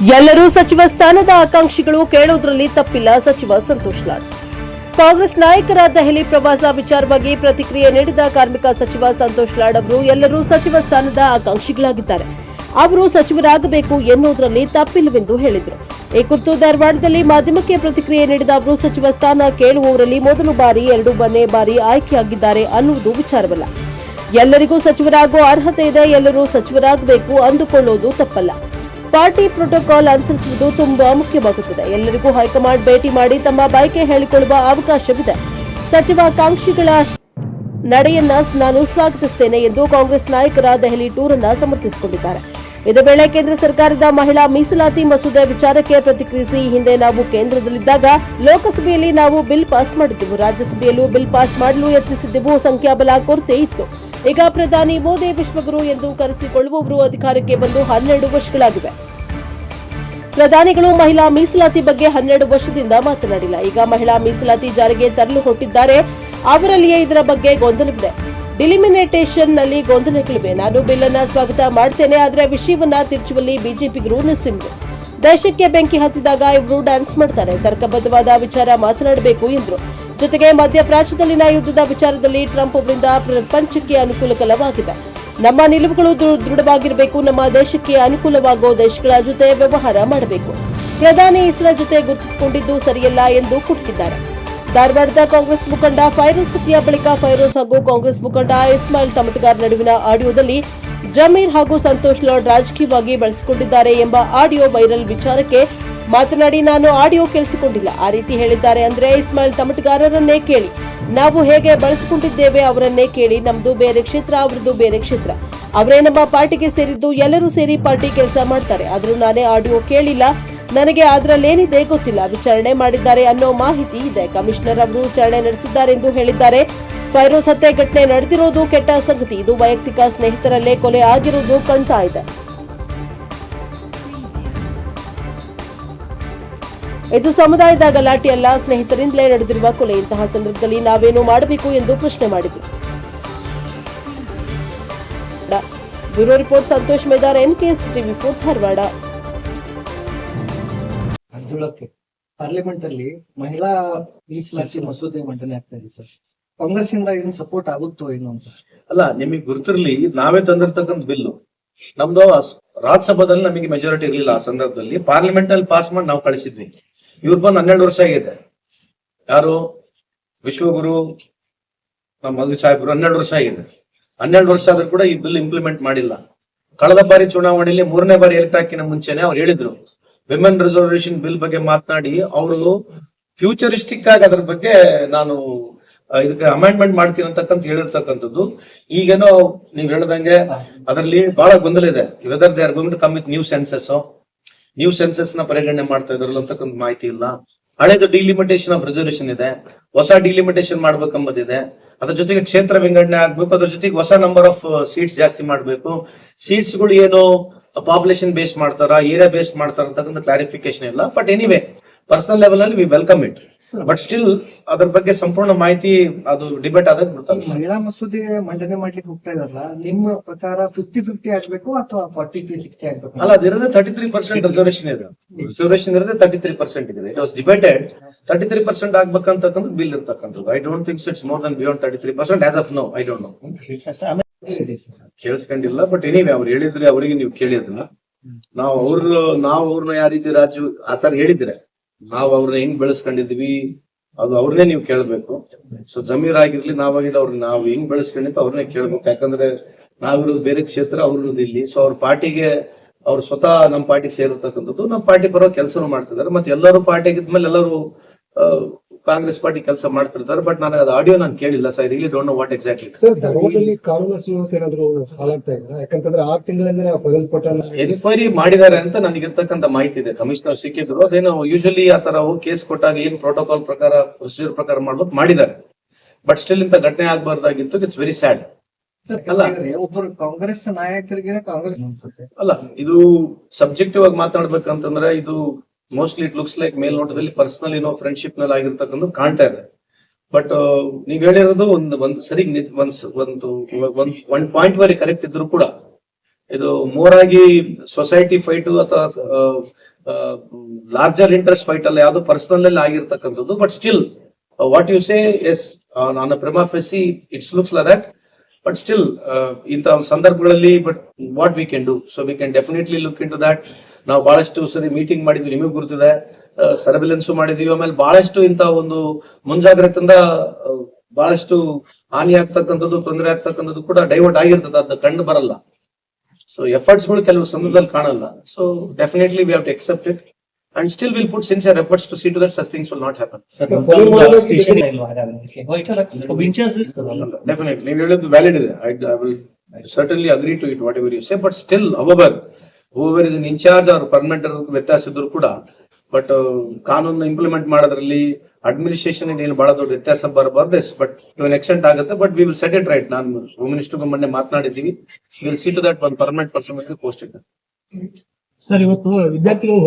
ಎಲ್ಲರೂ ಸಚಿವ ಸ್ಥಾನದ ಆಕಾಂಕ್ಷಿಗಳು ಕೇಳುವುದರಲ್ಲಿ ತಪ್ಪಿಲ್ಲ. ಸಚಿವ ಸಂತೋಷ್ ಲಾಡ್ ಕಾಂಗ್ರೆಸ್ ನಾಯಕರ ದೆಹಲಿ ಪ್ರವಾಸ ವಿಚಾರವಾಗಿ ಪ್ರತಿಕ್ರಿಯೆ ನೀಡಿದ ಕಾರ್ಮಿಕ ಸಚಿವ ಸಂತೋಷ್ ಲಾಡ್ ಅವರು ಎಲ್ಲರೂ ಸಚಿವ ಸ್ಥಾನದ ಆಕಾಂಕ್ಷಿಗಳಾಗಿದ್ದಾರೆ. ಅವರು ಸಚಿವರಾಗಬೇಕು ಎನ್ನುವುದರಲ್ಲಿ ತಪ್ಪಿಲ್ಲವೆಂದು ಹೇಳಿದರು. ಈ ಕುರಿತು ಧಾರವಾಡದಲ್ಲಿ ಮಾಧ್ಯಮಕ್ಕೆ ಪ್ರತಿಕ್ರಿಯೆ ನೀಡಿದ ಅವರು ಸಚಿವ ಸ್ಥಾನ ಕೇಳುವವರಲ್ಲಿ ಮೊದಲ ಬಾರಿ 2ನೇ ಬಾರಿ ಆಯ್ಕೆಯಾಗಿದ್ದಾರೆ ಅನ್ನುವುದು ವಿಚಾರವಲ್ಲ. ಎಲ್ಲರಿಗೂ ಸಚಿವರಾಗುವ ಅರ್ಹತೆ ಇದೆ. ಎಲ್ಲರೂ ಸಚಿವರಾಗಬೇಕು ಅಂದುಕೊಳ್ಳುವುದು ತಪ್ಪಲ್ಲ. ಪಾರ್ಟಿ ಪ್ರೋಟೋಕಾಲ್ ಅನುಸರಿಸುವುದು ತುಂಬಾ ಮುಖ್ಯವಾಗುತ್ತದೆ. ಎಲ್ಲರಿಗೂ ಹೈಕಮಾಂಡ್ ಭೇಟಿ ಮಾಡಿ ತಮ್ಮ ಬಯಕೆ ಹೇಳಿಕೊಳ್ಳುವ ಅವಕಾಶವಿದೆ. ಸಚಿವಾಕಾಂಕ್ಷಿಗಳ ನಡೆಯನ್ನ ನಾನು ಸ್ವಾಗತಿಸುತ್ತೇನೆ ಎಂದು ಕಾಂಗ್ರೆಸ್ ನಾಯಕರ ದೆಹಲಿ ಟೂರ್ ಅನ್ನು ಸಮರ್ಥಿಸಿಕೊಂಡಿದ್ದಾರೆ. ಇದೇ ವೇಳೆ ಕೇಂದ್ರ ಸರ್ಕಾರದ ಮಹಿಳಾ ಮೀಸಲಾತಿ ಮಸೂದೆ ವಿಚಾರಕ್ಕೆ ಪ್ರತಿಕ್ರಿಯಿಸಿ, ಈ ಹಿಂದೆ ನಾವು ಕೇಂದ್ರದಲ್ಲಿದ್ದಾಗ ಲೋಕಸಭೆಯಲ್ಲಿ ನಾವು ಬಿಲ್ ಪಾಸ್ ಮಾಡಿದ್ದೆವು, ರಾಜ್ಯಸಭೆಯಲ್ಲೂ ಬಿಲ್ ಪಾಸ್ ಮಾಡಲು ಯತ್ನಿಸಿದ್ದೆವು. ಸಂಖ್ಯಾಬಲ ಕೊರತೆ ಇತ್ತು. ಈಗ ಪ್ರಧಾನಿ ಮೋದಿ ವಿಶ್ವಗುರು ಎಂದು ಕರೆಸಿಕೊಳ್ಳುವವರು ಅಧಿಕಾರಕ್ಕೆ ಬಂದು 12 ವರ್ಷಗಳಾಗಿವೆ. ಪ್ರಧಾನಿಗಳು ಮಹಿಳಾ ಮೀಸಲಾತಿ ಬಗ್ಗೆ 12 ವರ್ಷದಿಂದ ಮಾತನಾಡಿಲ್ಲ. ಈಗ ಮಹಿಳಾ ಮೀಸಲಾತಿ ಜಾರಿಗೆ ತರಲು ಹೊರಟಿದ್ದಾರೆ. ಅವರಲ್ಲಿಯೇ ಇದರ ಬಗ್ಗೆ ಗೊಂದಲವಿದೆ. ಡಿಲಿಮಿನೇಟೇಷನ್ ನಲ್ಲಿ ಗೊಂದಲಗಳಿವೆ. ನಾನು ಬಿಲ್ ಅನ್ನ ಸ್ವಾಗತ ಮಾಡ್ತೇನೆ, ಆದರೆ ವಿಷಯವನ್ನ ತಿರುಚುವಲ್ಲಿ ಬಿಜೆಪಿಗರು ನಿಸ್ಸಿಂಬರು. ದೇಶಕ್ಕೆ ಬೆಂಕಿ ಹತ್ತಿದಾಗ ಇವರು ಡ್ಯಾನ್ಸ್ ಮಾಡ್ತಾರೆ. ತರ್ಕಬದ್ಧವಾದ ವಿಚಾರ ಮಾತನಾಡಬೇಕು ಎಂದರು. ಜೊತೆಗೆ ಮಧ್ಯಪ್ರಾಚ್ಯದಲ್ಲಿನ ಯುದ್ಧದ ವಿಚಾರದಲ್ಲಿ ಟ್ರಂಪ್ ಅವರಿಂದ ಪ್ರಪಂಚಕ್ಕೆ ಅನುಕೂಲಕರವಾಗಿದೆ. ನಮ್ಮ ನಿಲುವುಗಳು ದೃಢವಾಗಿರಬೇಕು. ನಮ್ಮ ದೇಶಕ್ಕೆ ಅನುಕೂಲವಾಗುವ ದೇಶಗಳ ಜೊತೆ ವ್ಯವಹಾರ ಮಾಡಬೇಕು. ಪ್ರಧಾನಿ ಇಸ್ರೇಲ್ ಜೊತೆ ಗುರುತಿಸಿಕೊಂಡಿದ್ದು ಸರಿಯಲ್ಲ ಎಂದು ಕುಟುಕಿದ್ದಾರೆ. ಧಾರವಾಡದ ಕಾಂಗ್ರೆಸ್ ಮುಖಂಡ ಫೈರೋಜ್ ಹತ್ಯೆಯ ಬಳಿಕ ಫೈರೋಜ್ ಹಾಗೂ ಕಾಂಗ್ರೆಸ್ ಮುಖಂಡ ಇಸ್ಮಾಯಿಲ್ ತಮಟಗಾರ್ ನಡುವಿನ ಆಡಿಯೋದಲ್ಲಿ ಜಮೀರ್ ಹಾಗೂ ಸಂತೋಷ್ ಲಾಡ್ ರಾಜಕೀಯವಾಗಿ ಬಳಸಿಕೊಂಡಿದ್ದಾರೆ ಎಂಬ ಆಡಿಯೋ ವೈರಲ್ ವಿಚಾರಕ್ಕೆ ಮಾತನಾಡಿ, ನಾನು ಆಡಿಯೋ ಕೇಳಿಸಿಕೊಂಡಿಲ್ಲ. ಆ ರೀತಿ ಹೇಳಿದ್ದಾರೆ ಅಂದ್ರೆ ಇಸ್ಮಾಯಿಲ್ ತಮಟಗಾರರನ್ನೇ ಕೇಳಿ. ನಾವು ಹೇಗೆ ಬಳಸಿಕೊಂಡಿದ್ದೇವೆ ಅವರನ್ನೇ ಕೇಳಿ. ನಮ್ದು ಬೇರೆ ಕ್ಷೇತ್ರ, ಅವರದ್ದು ಬೇರೆ ಕ್ಷೇತ್ರ. ಅವರೇ ನಮ್ಮ ಪಾರ್ಟಿಗೆ ಸೇರಿದ್ದು. ಎಲ್ಲರೂ ಸೇರಿ ಪಾರ್ಟಿ ಕೆಲಸ ಮಾಡ್ತಾರೆ. ಆದ್ರೂ ನಾನೇ ಆಡಿಯೋ ಕೇಳಿಲ್ಲ. ನನಗೆ ಅದರಲ್ಲೇನಿದೆ ಗೊತ್ತಿಲ್ಲ. ವಿಚಾರಣೆ ಮಾಡಿದ್ದಾರೆ ಅನ್ನೋ ಮಾಹಿತಿ ಇದೆ. ಕಮಿಷನರ್ ಅವರು ವಿಚಾರಣೆ ನಡೆಸಿದ್ದಾರೆ ಎಂದು ಹೇಳಿದ್ದಾರೆ. ಫೈರೋಜ್ ಹತ್ಯೆ ಘಟನೆ ನಡೆದಿರೋದು ಕೆಟ್ಟ ಸಂಗತಿ. ಇದು ವೈಯಕ್ತಿಕ ಸ್ನೇಹಿತರಲ್ಲೇ ಕೊಲೆ ಆಗಿರುವುದು ಕಾಣ್ತಾ ಇದೆ. ಇದು ಸಮುದಾಯದ ಗಲಾಟೆಯಲ್ಲ, ಸ್ನೇಹಿತರಿಂದಲೇ ನಡೆದಿರುವ ಕೊಲೆ. ಇಂತಹ ಸಂದರ್ಭದಲ್ಲಿ ನಾವೇನು ಮಾಡಬೇಕು ಎಂದು ಪ್ರಶ್ನೆ ಮಾಡಿದರು. Bureau report Santosh Medar, NKS TV4 Dharwad. Parliament ಅಲ್ಲಿ ಮಹಿಳಾ ಮೀಸಲಾತಿ ಮಸೂದೆ ಮಂಡನೆ ಆಗ್ತಾ ಇದೆ ಸರ್. ಕಾಂಗ್ರೆಸ್ ಇಂದ ಏನು ಸಪೋರ್ಟ್ ಆಗುತ್ತೋ ಏನು ಅಂತ ಅಲ್ಲ, ನಿಮಗೆ ಗುರುತಿರ್ಲಿ, ನಾವೇ ತಂದಿರ್ತಕ್ಕಂಥ ಬಿಲ್ಲು ನಮ್ದು ರಾಜ್ಯಸಭಾದಲ್ಲಿ ನಮಗೆ ಮೆಜಾರಿಟಿ ಇರ್ಲಿಲ್ಲ. ಆ ಸಂದರ್ಭದಲ್ಲಿ ಪಾರ್ಲಿಮೆಂಟ್ ಅಲ್ಲಿ ಪಾಸ್ ಮಾಡಿ ನಾವು ಕಳಿಸಿದ್ವಿ. ಇವ್ರು ಬಂದು 12 ವರ್ಷ ಆಗಿದೆ. ಯಾರು ವಿಶ್ವಗುರು ನಮ್ಮ ಮೋದಿ ಸಾಹೇಬ್ರು 12 ವರ್ಷ ಆಗಿದೆ. 12 ವರ್ಷ ಆದ್ರೂ ಕೂಡ ಈ ಬಿಲ್ ಇಂಪ್ಲಿಮೆಂಟ್ ಮಾಡಿಲ್ಲ. ಕಳೆದ ಬಾರಿ ಚುನಾವಣೆಯಲ್ಲಿ 3ನೇ ಬಾರಿ ಎಲೆಕ್ಟ್ ಹಾಕಿನ ಮುಂಚೆನೆ ಅವ್ರು ಹೇಳಿದ್ರು ವಿಮೆನ್ ರಿಸರ್ವೇಶನ್ ಬಿಲ್ ಬಗ್ಗೆ ಮಾತನಾಡಿ ಅವರು ಫ್ಯೂಚರಿಸ್ಟಿಕ್ ಆಗಿ ಅದ್ರ ಬಗ್ಗೆ ನಾನು ಇದಕ್ಕೆ ಅಮೆಂಡ್ಮೆಂಟ್ ಮಾಡ್ತೀನಿ ಅಂತಕ್ಕಂತ ಹೇಳಿರ್ತಕ್ಕಂಥದ್ದು. ಈಗೇನೋ ನೀವ್ ಹೇಳ್ದಂಗೆ ಅದರಲ್ಲಿ ಬಹಳ ಗೊಂದಲ ಇದೆ. Whether they are going to come with new census ನ ಪರಿಗಣನೆ ಮಾಡ್ತಾ ಇದ್ರಲ್ಲ ಅಂತಕ್ಕಂಥ ಮಾಹಿತಿ ಇಲ್ಲ. ಹಳೇದು ಡಿಲಿಮಿಟೇಷನ್ ಆಫ್ ರಿಸರ್ವೇಶನ್ ಇದೆ, ಹೊಸ ಡಿಲಿಮಿಟೇಷನ್ ಮಾಡ್ಬೇಕಂಬುದಿದೆ. ಅದ್ರ ಜೊತೆಗೆ ಕ್ಷೇತ್ರ ವಿಂಗಡಣೆ ಆಗ್ಬೇಕು, ಅದ್ರ ಜೊತೆಗೆ ಹೊಸ ನಂಬರ್ ಆಫ್ ಸೀಟ್ಸ್ ಜಾಸ್ತಿ ಮಾಡ್ಬೇಕು. ಸೀಟ್ಸ್ ಗಳು ಏನು ಪಾಪ್ಯುಲೇಷನ್ ಬೇಸ್ ಮಾಡ್ತಾರ, ಏರಿಯಾ ಬೇಸ್ ಮಾಡ್ತಾರ ಅಂತಕ್ಕಂಥ ಕ್ಲಾರಿಫಿಕೇಶನ್ ಇಲ್ಲ. ಬಟ್ ಎನಿವೇ ಪರ್ಸನಲ್ ಲೆವೆಲ್ ಅಲ್ಲಿ V welcome it. But still ಅದ್ರ ಬಗ್ಗೆ ಸಂಪೂರ್ಣ ಮಾಹಿತಿ ಅದು ಡಿಬೇಟ್ ಆದಾಗ ಬಿಡ್ತಾರೆ. ಮಹಿಳಾ ಮಸೂದೆ ಮಂಡನೆ ಮಾಡ್ಲಿಕ್ಕೆ ಹೋಗ್ತಾ ಇದಾರಲ್ಲ, ನಿಮ್ಮ ಪ್ರಕಾರ 50-50 ಆಗ್ಬೇಕು ಅಥವಾ 40-60 ಆಗ್ಬೇಕು? ಅಲ್ಲ, ಅದಿರೋದೇ 33% ರಿಸರ್ವೇಶನ್ ಇದೆ. ರಿಸರ್ವೇಶನ್ ಇರೋದೇ 33% ಇದೆ. ಇಟ್ ವಾಸ್ ಡಿಬೇಟೆಡ್ 33% ಆಗ್ಬೇಕಂತಕ್ಕಂಥ ಬಿಲ್ ಇರ್ತಕ್ಕಂಥದ್ದು. I don't think it's more than beyond 33% as of now. I don't know, ಕೇಳಿಸ್ಕೊಂಡಿಲ್ಲ. ಬಟ್ ಎನಿವೆ ಅವ್ರು ಹೇಳಿದ್ರೆ ಅವರಿಗೆ ನೀವು ಕೇಳಿದ್ರಲ್ಲ, ನಾವು ಅವ್ರನ್ನ ಯಾವ ರೀತಿ ರಾಜ್ಯ ಆತರ ಹೇಳಿದ್ರೆ ನಾವು ಅವ್ರನ್ನ ಹೆಂಗ್ ಬೆಳೆಸ್ಕೊಂಡಿದ್ವಿ ಅದು ಅವ್ರನ್ನೇ ನೀವು ಕೇಳ್ಬೇಕು. ಸೊ ಜಮೀರ್ ಆಗಿರ್ಲಿ, ನಾವಾಗಿರ್ಲಿ, ಅವ್ರನ್ನ ನಾವು ಹೆಂಗ್ ಬೆಳೆಸ್ಕೊಂಡಿದ್ದು ಅವ್ರನ್ನೇ ಕೇಳ್ಬೇಕು. ಯಾಕಂದ್ರೆ ನಾವಿರೋದು ಬೇರೆ ಕ್ಷೇತ್ರ, ಅವ್ರದ್ದು ಇಲ್ಲಿ. ಸೊ ಅವ್ರ ಪಾರ್ಟಿಗೆ ಅವ್ರು ಸ್ವತಃ ನಮ್ಮ ಪಾರ್ಟಿಗೆ ಸೇರಿರ್ತಕ್ಕಂಥದ್ದು, ನಮ್ಮ ಪಾರ್ಟಿ ಬರೋ ಕೆಲಸ ಮಾಡ್ತಿದ್ದಾರೆ. ಮತ್ತೆ ಎಲ್ಲರೂ ಪಾರ್ಟಿಗಿದ್ಮೇಲೆ ಎಲ್ಲರೂ ಕಾಂಗ್ರೆಸ್ ಪಾರ್ಟಿ ಕೆಲಸ ಮಾಡ್ತಿರ್ತಾರೆ. ಬಟ್ ನಾನು ಅದು ಆಡಿಯೋ ನಾನು ಕೇಳಿಲ್ಲ. So I really don't know what exactly. ಧಾರವಾಡದಲ್ಲಿ ಕಾನೂನು ಸುವ್ಯವಸ್ಥೆ ಏನಾದ್ರು ಹಾಳಾಗ್ತಾ ಇದೆ? ಯಾಕಂತಂದ್ರೆ 6 ತಿಂಗಳಿಂದ ಎನ್ಕ್ವೈರಿ ಮಾಡಿದ್ದಾರೆ ಅಂತ ನನಗಿರ್ತಕ್ಕಂಥ ಮಾಹಿತಿ ಇದೆ. ಕಮಿಷನರ್ ಸಿಕ್ಕಿದ್ರು. ಅದೇನು ಯೂಶಲಿ ಆ ತರ ಕೇಸ್ ಕೊಟ್ಟಾಗ ಏನ್ ಪ್ರೋಟೋಕಾಲ್ ಪ್ರಕಾರ ಪ್ರೊಸೀಜರ್ ಪ್ರಕಾರ ಮಾಡ್ಬೋದು ಮಾಡಿದ್ದಾರೆ. ಬಟ್ ಸ್ಟಿಲ್ ಇಂತ ಘಟನೆ ಆಗ್ಬಾರ್ದಾಗಿತ್ತು. It's very sad. ಅಲ್ಲ, ಒಬ್ಬರು ಕಾಂಗ್ರೆಸ್ ನಾಯಕರಿಗೆ ಕಾಂಗ್ರೆಸ್ ಅಲ್ಲ, ಇದು ಸಬ್ಜೆಕ್ಟಿವ್ ಆಗಿ ಮಾತಾಡ್ಬೇಕಂತಂದ್ರೆ ಇದು ಮೋಸ್ಟ್ಲಿ ಇಟ್ ಲುಕ್ಸ್ ಲೈಕ್ ಮೇಲ್ನೋಟದಲ್ಲಿ ಪರ್ಸನಲ್ ಏನೋ ಫ್ರೆಂಡ್ಶಿಪ್ ನಲ್ಲಿ ಆಗಿರ್ತಕ್ಕಂಥ ಕಾಣ್ತಾ ಇದೆ. ಬಟ್ ನೀವ್ ಹೇಳಿರೋದು ಒಂದು ಸರಿ ಒಂದು ಪಾಯಿಂಟ್ ವರೆಗೆ ಕರೆಕ್ಟ್ ಇದ್ರು ಕೂಡ ಇದು ಮೋರ್ ಆಗಿ ಸೊಸೈಟಿ ಫೈಟ್ ಅಥವಾ ಲಾರ್ಜರ್ ಇಂಟ್ರೆಸ್ಟ್ ಫೈಟ್ ಅಲ್ಲ, ಯಾವ್ದು ಪರ್ಸನಲ್ ಅಲ್ಲಿ ಆಗಿರ್ತಕ್ಕಂಥದ್ದು. But still what you say as on prima facie it's looks like that. But still ಇಂಥ ಸಂದರ್ಭಗಳಲ್ಲಿ but what we can do, so we can definitely look into that. ನಾವು ಬಹಳಷ್ಟು ಸರಿ meeting ಮಾಡಿದ್ವಿ, ನಿಮಗೆ ಗುರುತಿದೆ, ಸರ್ವೆಲೆನ್ಸ್ ಮಾಡಿದೀವಿ. ಆಮೇಲೆ ಬಹಳಷ್ಟು ಇಂತ ಒಂದು ಮುಂಜಾಗ್ರತೆಯಿಂದ ಬಹಳಷ್ಟು ಹಾನಿ ಆಗ್ತಕ್ಕಂಥದ್ದು, ತೊಂದರೆ ಆಗ್ತಕ್ಕಂಥದ್ದು ಕೂಡ ಡೈವರ್ಟ್ ಆಗಿರ್ತದೆ, ಅದು ಕಂಡು ಬರಲ್ಲ. ಸೊ ಎಫರ್ಟ್ಸ್ ಗಳು ಕೆಲವು ಸಂದರ್ಭದಲ್ಲಿ ಕಾಣಲ್ಲ. So definitely we have to accept it and still will put sincere efforts to see to that such things will not happen. Definitely ನೀವು ಹೇಳಿದ್ದು ವ್ಯಾಲಿಡ್ ಇದೆ. I will certainly agree to it whatever you say, but still however whoever is in charge or permanent ವ್ಯತ್ಯಾಸ ಇದ್ರು ಕೂಡ but ಕಾನೂನು implement ಮಾಡೋದ್ರಲ್ಲಿ administration ಏನು ಬಹಳ ದೊಡ್ಡ ವ್ಯತ್ಯಾಸ ಬರಬಾರ್ದು. ಬಟ್ ಟು ಅನ್ ಎಕ್ಸ್ಟೆಂಟ್ ಆಗುತ್ತೆ, but we will set it right. ನಾನು ಹೋಮ್ ಮಿನಿಸ್ಟರ್ ಮೊನ್ನೆ ಮಾತನಾಡಿದ್ದೀವಿ, ವಿಲ್ ಸಿ ಟು ದಟ್ ಒಂದು ಪರ್ಮನೆಂಟ್ ಪರ್ಸನ್ ಪೋಸ್ಟ್ ಇದೆ. ಸರ್, ಇವತ್ತು ವಿದ್ಯಾರ್ಥಿಗಳು